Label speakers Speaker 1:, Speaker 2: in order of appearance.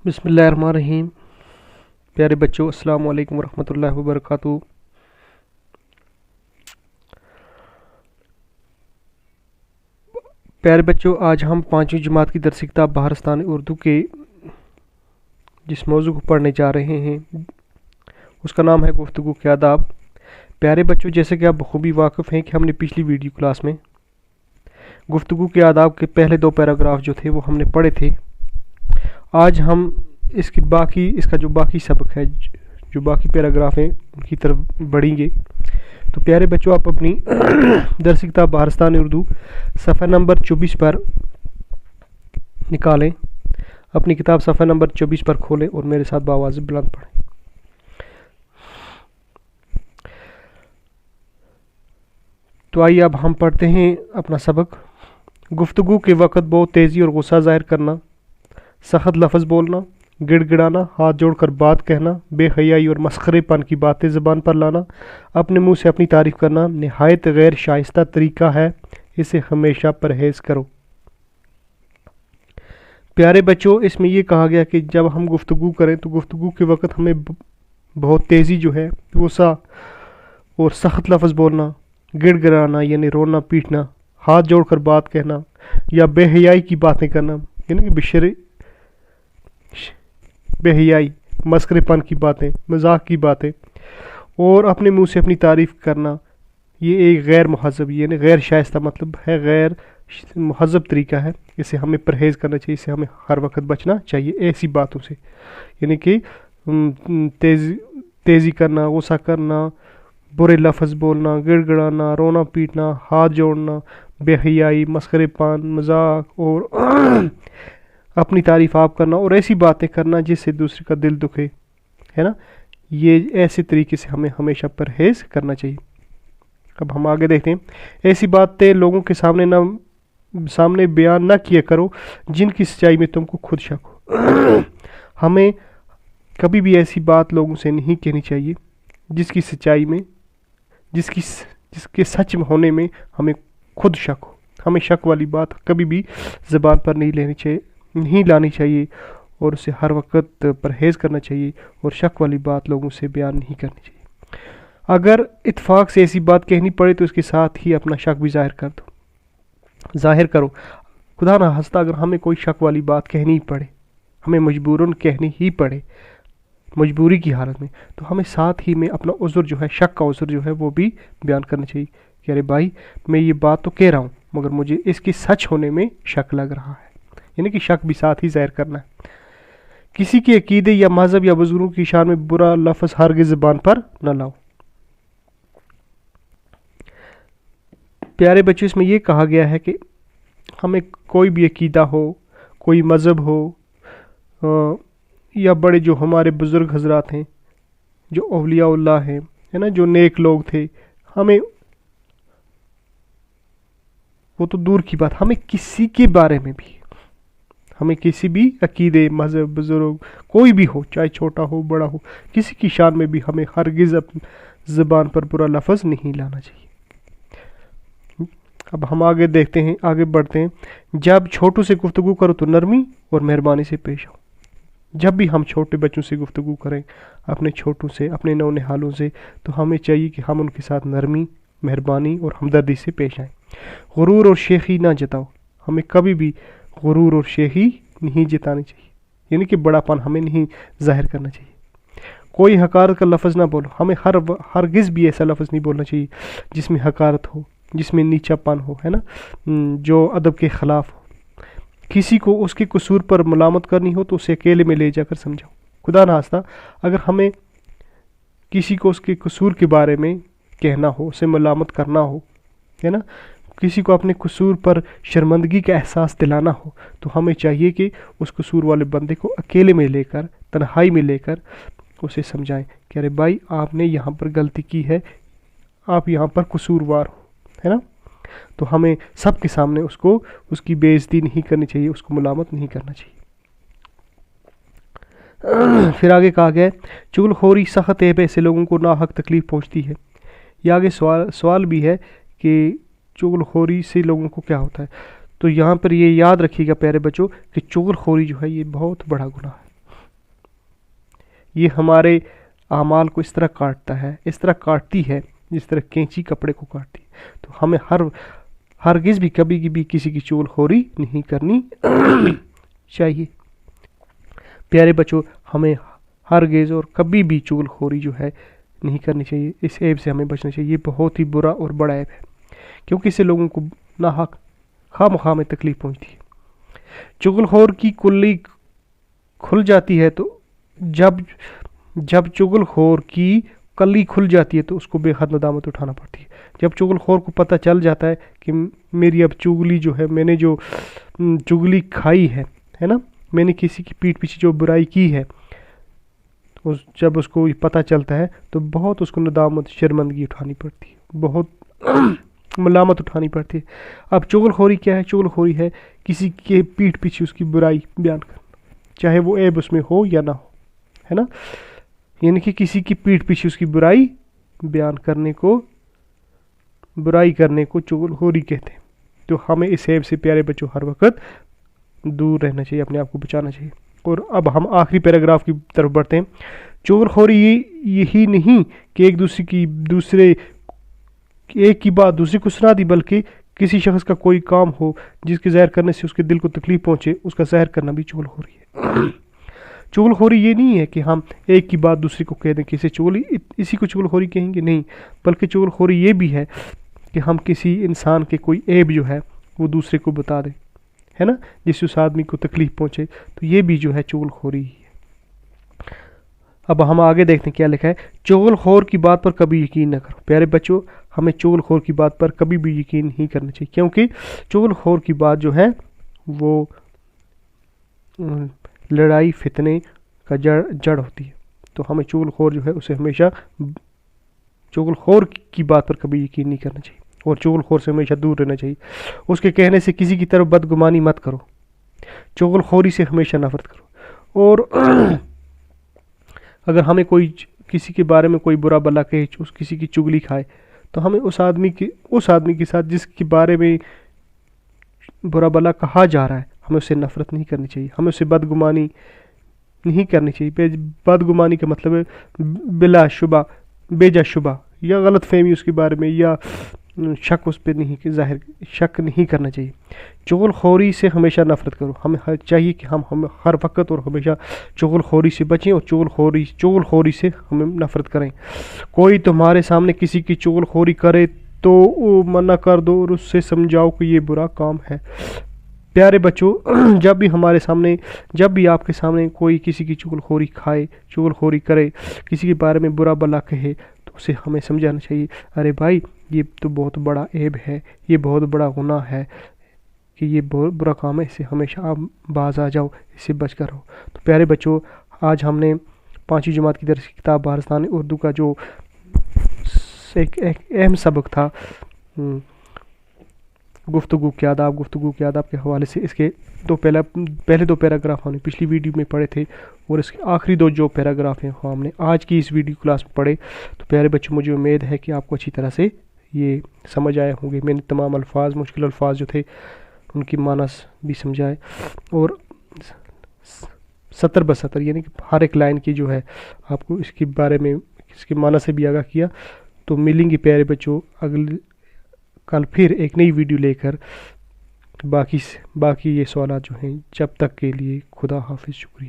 Speaker 1: बिस्मिल्लाहिर्रहमानिर्रहीम। प्यारे बच्चों, अस्सलाम वालेकुम रहमतुल्लाहि व बरकातुहू। प्यारे बच्चों, आज हम 5वीं जमात की दरसी किताब बहारस्तान उर्दू के जिस मौजू को पढ़ने जा रहे हैं उसका नाम है गुफ्तगू के आदाब। प्यारे बच्चों, जैसे कि आप बखूबी वाकिफ़ हैं कि हमने पिछली वीडियो क्लास में गुफ्तगू के आदाब के पहले 2 पैराग्राफ जो थे वो हमने पढ़े थे। आज हम इसका जो बाकी सबक है, जो बाकी पैराग्राफ हैं उनकी तरफ बढ़ेंगे। तो प्यारे बच्चों, आप अपनी दरसी किताब बहारस्तान उर्दू सफ़ा नंबर 24 पर निकालें। अपनी किताब सफ़ा नंबर 24 पर खोलें और मेरे साथ बावाज़ बुलंद पढ़ें। तो आइए अब हम पढ़ते हैं अपना सबक। गुफ्तगू के वक़्त बहुत तेज़ी और गुस्सा ज़ाहिर करना, सख्त लफ्ज़ बोलना, गिड़गिड़ाना, हाथ जोड़कर बात कहना, बेहयाई और मस्खरेपन की बातें ज़बान पर लाना, अपने मुंह से अपनी तारीफ़ करना नहायत गैर शाइस्ता तरीका है, इसे हमेशा परहेज़ करो। प्यारे बच्चों, इसमें ये कहा गया कि जब हम गुफ्तगू करें तो गुफ्तगू के वक़्त हमें बहुत तेज़ी जो है, गुस्सा और सख्त लफ्ज़ बोलना, गिड़गिड़ाना यानी रोना पीटना, हाथ जोड़कर बात कहना या बेहयाई की बातें करना यानी कि बेहयाई, मस्खरेपन की बातें, मजाक की बातें और अपने मुंह से अपनी तारीफ़ करना, ये एक गैर महज़ब यानी गैर शाइस्ता मतलब है, गैर महज़ब तरीका है। इसे हमें परहेज़ करना चाहिए, इसे हमें हर वक्त बचना चाहिए ऐसी बातों से, यानी कि तेज़ी करना, गुस्सा करना, बुरे लफ्ज़ बोलना, गिड़गिड़ाना, रोना पीटना, हाथ जोड़ना, बेहयाई, मस्खरेपन, मजाक और अपनी तारीफ़ आप करना और ऐसी बातें करना जिससे दूसरे का दिल दुखे, है ना। ये ऐसे तरीके से हमें हमेशा परहेज़ करना चाहिए। अब हम आगे देखते हैं। ऐसी बातें लोगों के सामने बयान ना किया करो जिनकी सच्चाई में तुमको खुद शक हो। हमें कभी भी ऐसी बात लोगों से नहीं कहनी चाहिए जिसकी सच्चाई में, जिसके सच में होने में हमें खुद शक हो। हमें शक वाली बात कभी भी ज़बान पर नहीं लानी चाहिए और उसे हर वक्त परहेज़ करना चाहिए और शक वाली बात लोगों से बयान नहीं करनी चाहिए। अगर इत्फाक से ऐसी बात कहनी पड़े तो उसके साथ ही अपना शक भी ज़ाहिर करो। खुदा ना हंसता अगर हमें कोई शक वाली बात कहनी ही पड़े, हमें मजबूरन कहनी ही पड़े मजबूरी की हालत में, तो हमें साथ ही में अपना उज़्र जो है, शक का उज़्र जो है वो भी बयान करना चाहिए कि अरे भाई, मैं ये बात तो कह रहा हूँ मगर मुझे इसके सच होने में शक लग रहा है, यानी कि शक भी साथ ही ज़ाहिर करना है। किसी के अकीदे या मज़हब या बुज़ुर्गों की शान में बुरा लफ्ज़ हरगिज़ ज़बान पर न लाओ। प्यारे बच्चों, इसमें यह कहा गया है कि हमें कोई भी अकीदा हो, कोई मज़हब हो या बड़े जो हमारे बुज़ुर्ग हजरात हैं, जो औलियाउल्लाह हैं, है ना, जो नेक लोग थे, हमें वो तो दूर की बात, हमें किसी के बारे में भी, हमें किसी भी अकीदे, मज़हब, बुज़ुर्ग कोई भी हो, चाहे छोटा हो बड़ा हो, किसी की शान में भी हमें हरगिज़ अपनी ज़बान पर बुरा लफ्ज़ नहीं लाना चाहिए। अब हम आगे देखते हैं, आगे बढ़ते हैं। जब छोटों से गुफ्तगू करो तो नरमी और मेहरबानी से पेश आओ। जब भी हम छोटे बच्चों से गुफ्तगू करें, अपने छोटों से, अपने नौनिहालों से, तो हमें चाहिए कि हम उनके साथ नरमी, मेहरबानी और हमदर्दी से पेश आएँ। गुरूर और शेखी ना जताओ। हमें कभी भी गुरूर और शेखी नहीं जतानी चाहिए, यानी कि बड़ापन हमें नहीं जाहिर करना चाहिए। कोई हकारत का लफ्ज़ ना बोलो। हमें हरगिज़ भी ऐसा लफ्ज़ नहीं बोलना चाहिए जिसमें हकारत हो, जिसमें नीचापन हो, है ना, जो अदब के ख़िलाफ़ हो। किसी को उसके कसूर पर मलामत करनी हो तो उसे अकेले में ले जाकर समझाओ। खुदा ना खास्ता अगर हमें किसी को उसके कसूर के बारे में कहना हो, उसे मलामत करना हो, है ना, किसी को अपने कसूर पर शर्मिंदगी का एहसास दिलाना हो, तो हमें चाहिए कि उस कसूर वाले बंदे को अकेले में लेकर, तन्हाई में लेकर उसे समझाएं कि अरे भाई, आपने यहाँ पर गलती की है, आप यहाँ पर कसूरवार हो, है ना। तो हमें सबके सामने उसकी बेइज्जती नहीं करनी चाहिए, उसको मुलामत नहीं करना चाहिए। फिर आगे कहा गया, चुगलखोरी सख्त ऐब ऐसे लोगों को नाहक तकलीफ़ पहुँचती है। ये आगे सवाल भी है कि चुगलखोरी से लोगों को क्या होता है। तो यहाँ पर ये याद रखिएगा प्यारे बच्चों कि चुगलखोरी जो है ये बहुत बड़ा गुनाह है। یہ ہمارے اعمال کو اس طرح کاٹتا ہے، اس طرح کاٹتی ہے جس طرح کینچی کپڑے کو کاٹتی ہے۔ تو ہمیں ہرگز بھی کبھی بھی کسی کی چغل خوری نہیں کرنی چاہیے۔ پیارے بچوں، ہمیں ہرگز اور کبھی بھی چغل خوری جو ہے نہیں کرنی چاہیے، اس عیب سے ہمیں بچنا چاہیے۔ یہ بہت ہی برا اور بڑا عیب ہے، کیونکہ اس سے لوگوں کو ناحق خواہ مخواہ میں تکلیف پہنچتی ہے۔ چغل خور کی کلی کھل جاتی ہے، تو جب چغل خور کی کلی کھل جاتی ہے تو اس کو بے حد ندامت اٹھانا پڑتی ہے۔ جب چغل خور کو پتہ چل جاتا ہے کہ میری اب چغلی جو ہے، میں نے جو چغلی کھائی ہے نا، میں نے کسی کی پیٹھ پیچھے جو برائی کی ہے، جب اس کو پتہ چلتا ہے تو بہت اس کو ندامت، شرمندگی اٹھانی پڑتی ہے، بہت ملامت اٹھانی پڑتی ہے۔ اب چغل خوری کیا ہے؟ چغل خوری ہے کسی کے پیٹھ پیچھے اس کی برائی بیان کرنا، چاہے وہ عیب اس میں ہو یا نہ ہو، ہے نا، یعنی کہ کسی کی پیٹھ پیچھے اس کی برائی بیان کرنے کو، برائی کرنے کو چغل خوری کہتے ہیں۔ تو ہمیں اس عیب سے پیارے بچوں ہر وقت دور رہنا چاہیے، اپنے آپ کو بچانا چاہیے۔ اور اب ہم آخری پیراگراف کی طرف بڑھتے ہیں۔ چغل خوری یہی نہیں کہ ایک کی بات دوسرے کو سنا دی، بلکہ کسی شخص کا کوئی کام ہو جس کے ظاہر کرنے سے اس کے دل کو تکلیف پہنچے، اس کا ظاہر کرنا بھی چغل خوری ہے۔ چغل خوری یہ نہیں ہے کہ ہم ایک کی بات دوسرے کو کہہ دیں کہ اسی کو چغل خوری کہیں گے، نہیں، بلکہ چغل خوری یہ بھی ہے کہ ہم کسی انسان کے کوئی عیب جو ہے وہ دوسرے کو بتا دیں، ہے نا، جس سے اس آدمی کو تکلیف پہنچے، تو یہ بھی جو ہے چغل خوری ہی ہے۔ اب ہم آگے دیکھتے ہیں کیا لکھا ہے۔ چغل خور کی بات پر کبھی یقین نہ کرو۔ پیارے بچوں، ہمیں چغل خور کی بات پر کبھی بھی یقین نہیں کرنا چاہیے، کیونکہ چغل خور کی بات جو ہے وہ لڑائی فتنے کا جڑ ہوتی ہے۔ تو ہمیں چغل خور جو ہے اسے ہمیشہ، چغل خور کی بات پر کبھی یقین نہیں کرنا چاہیے، اور چغل خور سے ہمیشہ دور رہنا چاہیے۔ اس کے کہنے سے کسی کی طرف بدگمانی مت کرو، چغل خوری سے ہمیشہ نفرت کرو۔ اور اگر ہمیں کوئی کسی کے بارے میں کوئی برا بلا کہے، کسی کی چغلی کھائے، تو ہمیں اس آدمی کے ساتھ جس کے بارے میں برا بلا کہا جا رہا ہے، ہمیں اس سے نفرت نہیں کرنی چاہیے، ہمیں اس سے بدگمانی نہیں کرنی چاہیے۔ بدگمانی کا مطلب ہے بلا شبہ، بے جا شبہ، یا غلط فہمی اس کے بارے میں، یا شک اس پہ نہیں، ظاہر شک نہیں کرنا چاہیے۔ چغل خوری سے ہمیشہ نفرت کرو۔ ہمیں چاہیے کہ ہم ہر وقت اور ہمیشہ چغل خوری سے بچیں، اور چغل خوری سے ہمیں نفرت کریں۔ کوئی تمہارے سامنے کسی کی چغل خوری کرے تو منع کر دو، اور اس سے سمجھاؤ کہ یہ برا کام ہے۔ پیارے بچوں، جب بھی آپ کے سامنے کوئی کسی کی چغل خوری کھائے، چغل خوری کرے، کسی کے بارے میں برا بلا کہے، تو اسے ہمیں سمجھانا چاہیے، ارے بھائی، یہ تو بہت بڑا عیب ہے، یہ بہت بڑا گناہ ہے، کہ یہ بہت برا کام ہے، اس سے ہمیشہ آپ باز آ جاؤ، اس سے بچ کر رہو۔ تو پیارے بچوں، آج ہم نے 5ویں جماعت کی درس کی کتاب بہارستانی اردو کا جو ایک اہم سبق تھا، گفتگو کے آداب کے حوالے سے، اس کے پہلے دو پیراگراف ہم نے پچھلی ویڈیو میں پڑھے تھے، اور اس کے آخری دو جو پیراگراف ہیں ہم نے آج کی اس ویڈیو کلاس میں پڑھے۔ تو پیارے بچوں، مجھے امید ہے کہ آپ کو اچھی طرح سے یہ سمجھ آئے ہوں گے۔ میں نے تمام مشکل الفاظ جو تھے ان کی معنی بھی سمجھائے، اور سطر بسطر، یعنی کہ ہر ایک لائن کی جو ہے آپ کو اس کے بارے میں، اس کے معنی سے بھی آگاہ کیا۔ تو ملیں گے پیارے بچوں کل پھر ایک نئی ویڈیو لے کر۔ باقی یہ سوالات جو ہیں، جب تک کے لیے خدا حافظ، شکریہ۔